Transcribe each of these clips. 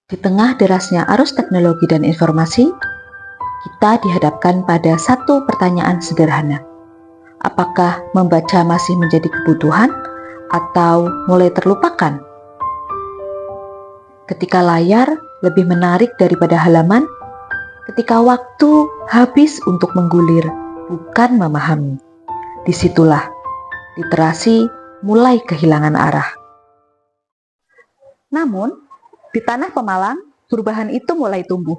Di tengah derasnya arus teknologi dan informasi, kita dihadapkan pada satu pertanyaan sederhana. Apakah membaca masih menjadi kebutuhan atau mulai terlupakan? Ketika layar lebih menarik daripada halaman, ketika waktu habis untuk menggulir, bukan memahami. Disitulah literasi mulai kehilangan arah. Namun, di tanah Pemalang, perubahan itu mulai tumbuh.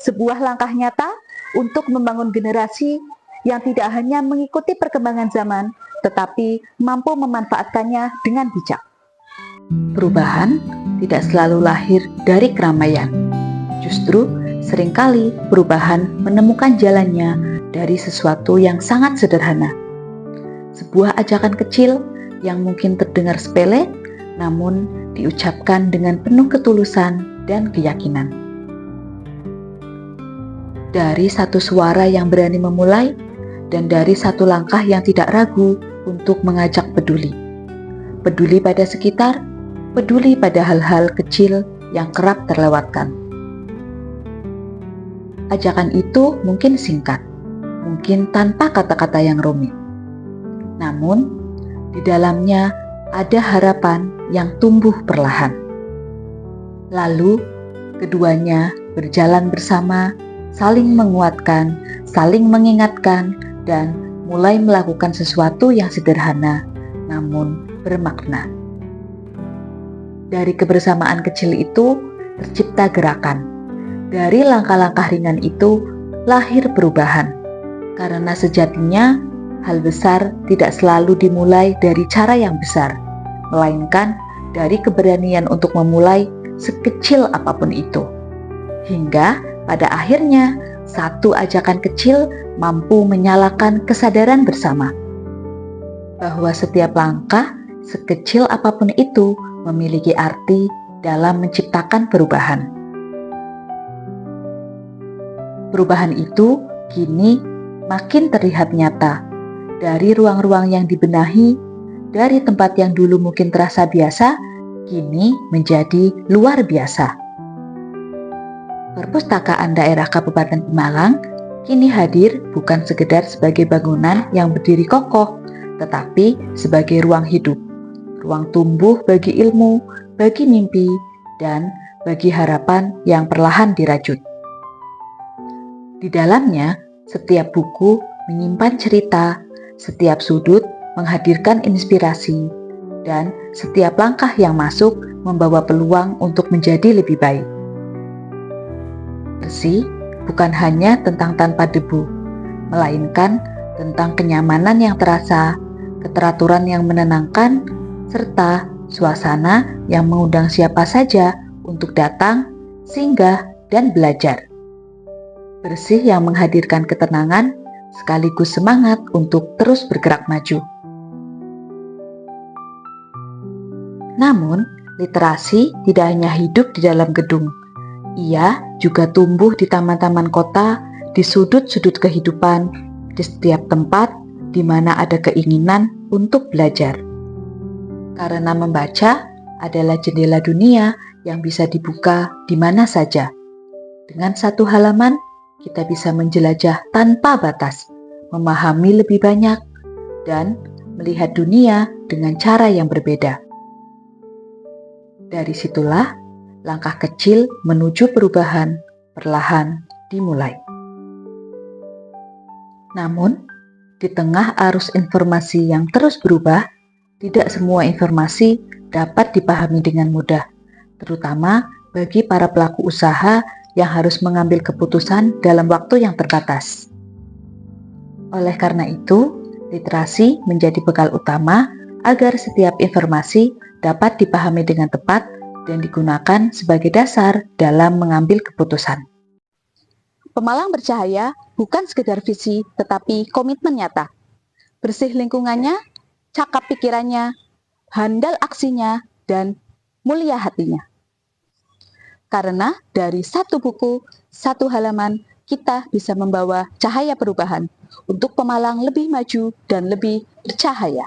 Sebuah langkah nyata untuk membangun generasi yang tidak hanya mengikuti perkembangan zaman, tetapi mampu memanfaatkannya dengan bijak. Perubahan tidak selalu lahir dari keramaian. Justru, seringkali perubahan menemukan jalannya dari sesuatu yang sangat sederhana. Sebuah ajakan kecil yang mungkin terdengar sepele, namun diucapkan dengan penuh ketulusan dan keyakinan. Dari satu suara yang berani memulai, dan dari satu langkah yang tidak ragu untuk mengajak peduli. Peduli pada sekitar, peduli pada hal-hal kecil yang kerap terlewatkan. Ajakan itu mungkin singkat, mungkin tanpa kata-kata yang rumit. Namun, di dalamnya ada harapan yang tumbuh perlahan. Lalu, keduanya berjalan bersama, saling menguatkan, saling mengingatkan, dan mulai melakukan sesuatu yang sederhana, namun bermakna. Dari kebersamaan kecil itu, tercipta gerakan. Dari langkah-langkah ringan itu, lahir perubahan. Karena sejatinya, hal besar tidak selalu dimulai dari cara yang besar, melainkan dari keberanian untuk memulai sekecil apapun itu. Hingga pada akhirnya, satu ajakan kecil mampu menyalakan kesadaran bersama bahwa setiap langkah, sekecil apapun itu, memiliki arti dalam menciptakan perubahan. Perubahan itu kini makin terlihat nyata dari ruang-ruang yang dibenahi, dari tempat yang dulu mungkin terasa biasa, kini menjadi luar biasa. Perpustakaan Daerah Kabupaten Pemalang kini hadir bukan sekedar sebagai bangunan yang berdiri kokoh, tetapi sebagai ruang hidup, ruang tumbuh bagi ilmu, bagi mimpi, dan bagi harapan yang perlahan dirajut. Di dalamnya, setiap buku menyimpan cerita, setiap sudut menghadirkan inspirasi, dan setiap langkah yang masuk membawa peluang untuk menjadi lebih baik. Bersih bukan hanya tentang tanpa debu, melainkan tentang kenyamanan yang terasa, keteraturan yang menenangkan, serta suasana yang mengundang siapa saja untuk datang, singgah, dan belajar. Bersih yang menghadirkan ketenangan, sekaligus semangat untuk terus bergerak maju. Namun, literasi tidak hanya hidup di dalam gedung. Ia juga tumbuh di taman-taman kota, di sudut-sudut kehidupan, di setiap tempat di mana ada keinginan untuk belajar. Karena membaca adalah jendela dunia yang bisa dibuka di mana saja. Dengan satu halaman, kita bisa menjelajah tanpa batas, memahami lebih banyak, dan melihat dunia dengan cara yang berbeda. Dari situlah, langkah kecil menuju perubahan perlahan dimulai. Namun, di tengah arus informasi yang terus berubah, tidak semua informasi dapat dipahami dengan mudah, terutama bagi para pelaku usaha yang harus mengambil keputusan dalam waktu yang terbatas. Oleh karena itu, literasi menjadi bekal utama agar setiap informasi dapat dipahami dengan tepat dan digunakan sebagai dasar dalam mengambil keputusan. Pemalang bercahaya bukan sekedar visi, tetapi komitmen nyata. Bersih lingkungannya, cakap pikirannya, handal aksinya, dan mulia hatinya. Karena dari satu buku, satu halaman, kita bisa membawa cahaya perubahan untuk Pemalang lebih maju dan lebih bercahaya.